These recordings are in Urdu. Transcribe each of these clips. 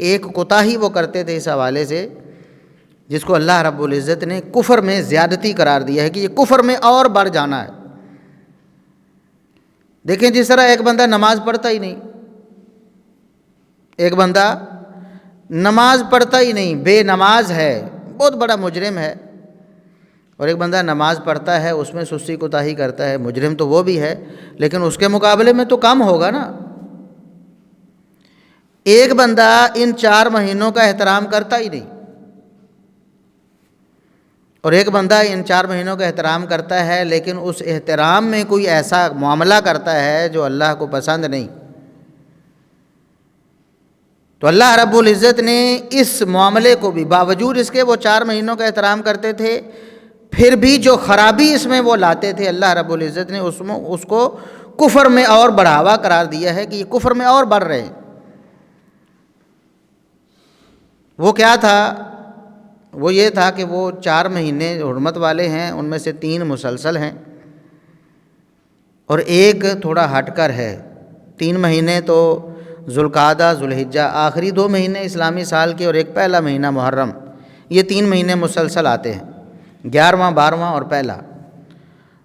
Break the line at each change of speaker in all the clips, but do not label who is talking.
ایک کوتاہی وہ کرتے تھے اس حوالے سے جس کو اللہ رب العزت نے کفر میں زیادتی قرار دیا ہے کہ یہ کفر میں اور بڑھ جانا ہے۔ دیکھیں جس طرح ایک بندہ نماز پڑھتا ہی نہیں، ایک بندہ نماز پڑھتا ہی نہیں، بے نماز ہے، بہت بڑا مجرم ہے، اور ایک بندہ نماز پڑھتا ہے اس میں سستی کوتاہی کرتا ہے، مجرم تو وہ بھی ہے لیکن اس کے مقابلے میں تو کم ہوگا نا۔ ایک بندہ ان 4 مہینوں کا احترام کرتا ہی نہیں، اور ایک بندہ ان 4 مہینوں کا احترام کرتا ہے لیکن اس احترام میں کوئی ایسا معاملہ کرتا ہے جو اللہ کو پسند نہیں، تو اللہ رب العزت نے اس معاملے کو بھی، باوجود اس کے وہ 4 مہینوں کا احترام کرتے تھے، پھر بھی جو خرابی اس میں وہ لاتے تھے، اللہ رب العزت نے اس کو کفر میں اور بڑھاوا قرار دیا ہے کہ یہ کفر میں اور بڑھ رہے ہیں۔ وہ کیا تھا؟ وہ یہ تھا کہ وہ 4 مہینے حرمت والے ہیں، ان میں سے 3 مسلسل ہیں اور ایک تھوڑا ہٹ کر ہے۔ 3 مہینے تو ذوالقعدہ، ذوالحجہ، آخری 2 مہینے اسلامی سال کے، اور ایک پہلا مہینہ محرم، یہ 3 مہینے مسلسل آتے ہیں، 11واں، 12واں اور پہلا،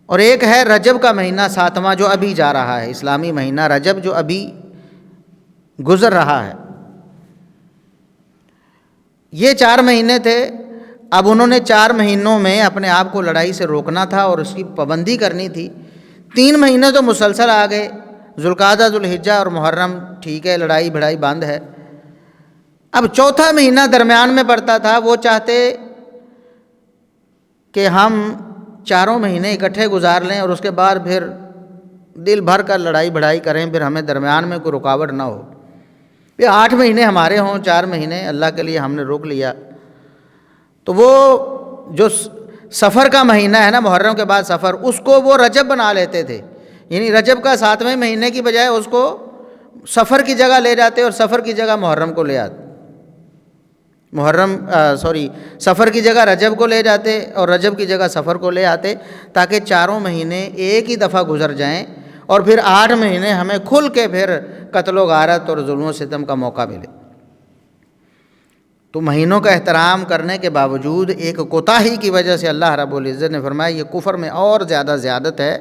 اور ایک ہے رجب کا مہینہ 7واں جو ابھی جا رہا ہے، اسلامی مہینہ رجب جو ابھی گزر رہا ہے۔ یہ 4 مہینے تھے۔ اب انہوں نے 4 مہینوں میں اپنے آپ کو لڑائی سے روکنا تھا اور اس کی پابندی کرنی تھی۔ 3 مہینے تو مسلسل آ گئے، ذوالقعدہ، ذوالحجہ اور محرم، ٹھیک ہے، لڑائی بھڑائی بند ہے۔ اب 4تھا مہینہ درمیان میں پڑتا تھا، وہ چاہتے کہ ہم 4 مہینے اکٹھے گزار لیں اور اس کے بعد پھر دل بھر کر لڑائی بھڑائی کریں، پھر ہمیں درمیان میں کوئی رکاوٹ نہ ہو، یہ 8 مہینے ہمارے ہوں، 4 مہینے اللہ کے لیے ہم نے روک لیا۔ تو وہ جو سفر کا مہینہ ہے نا، محرم کے بعد سفر، اس کو وہ رجب بنا لیتے تھے، یعنی رجب کا 7ویں مہینے کی بجائے اس کو سفر کی جگہ لے جاتے اور سفر کی جگہ محرم کو لے آتے، سفر کی جگہ رجب کو لے جاتے اور رجب کی جگہ سفر کو لے آتے، تاکہ 4 مہینے ایک ہی دفعہ گزر جائیں اور پھر 8 مہینے ہمیں کھل کے پھر قتل و غارت اور ظلم و ستم کا موقع ملے۔ تو مہینوں کا احترام کرنے کے باوجود ایک کوتاہی کی وجہ سے اللہ رب العزت نے فرمایا یہ کفر میں اور زیادہ زیادت ہے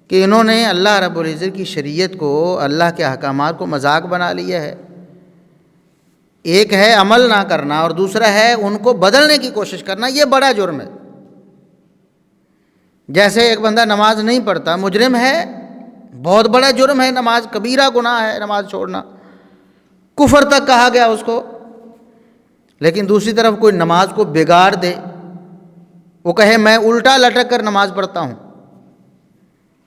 کہ انہوں نے اللہ رب العزت کی شریعت کو، اللہ کے احکامات کو مذاق بنا لیا ہے۔ ایک ہے عمل نہ کرنا اور دوسرا ہے ان کو بدلنے کی کوشش کرنا، یہ بڑا جرم ہے۔ جیسے ایک بندہ نماز نہیں پڑھتا، مجرم ہے، بہت بڑا جرم ہے، نماز کبیرہ گناہ ہے نماز چھوڑنا، کفر تک کہا گیا اس کو، لیکن دوسری طرف کوئی نماز کو بگاڑ دے، وہ کہے میں الٹا لٹک کر نماز پڑھتا ہوں،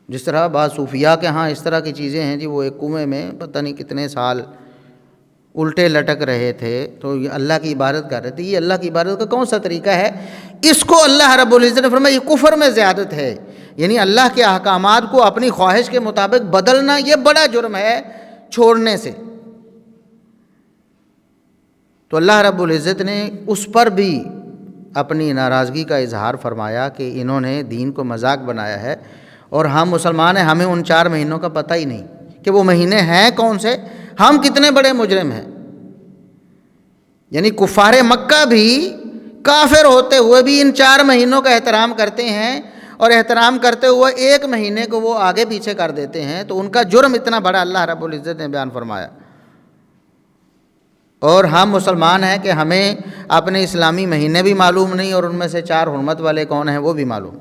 جس طرح بعض صوفیاء کے ہاں اس طرح کی چیزیں ہیں جی، وہ ایک کنویں میں پتہ نہیں کتنے سال الٹے لٹک رہے تھے تو یہ اللہ کی عبادت کر رہے تھے۔ یہ اللہ کی عبادت کا کون سا طریقہ ہے؟ اس کو اللہ رب العزت نے فرمایا یہ کفر میں زیادت ہے، یعنی اللہ کے احکامات کو اپنی خواہش کے مطابق بدلنا یہ بڑا جرم ہے چھوڑنے سے۔ تو اللہ رب العزت نے اس پر بھی اپنی ناراضگی کا اظہار فرمایا کہ انہوں نے دین کو مذاق بنایا ہے، اور ہم مسلمان ہیں، ہمیں ان 4 مہینوں کا پتہ ہی نہیں کہ وہ مہینے ہیں کون سے، ہم کتنے بڑے مجرم ہیں۔ یعنی کفار مکہ بھی کافر ہوتے ہوئے بھی ان 4 مہینوں کا احترام کرتے ہیں، اور احترام کرتے ہوئے 1 مہینے کو وہ آگے پیچھے کر دیتے ہیں، تو ان کا جرم اتنا بڑا اللہ رب العزت نے بیان فرمایا۔ اور ہم مسلمان ہیں کہ ہمیں اپنے اسلامی مہینے بھی معلوم نہیں اور ان میں سے 4 حرمت والے کون ہیں وہ بھی معلوم۔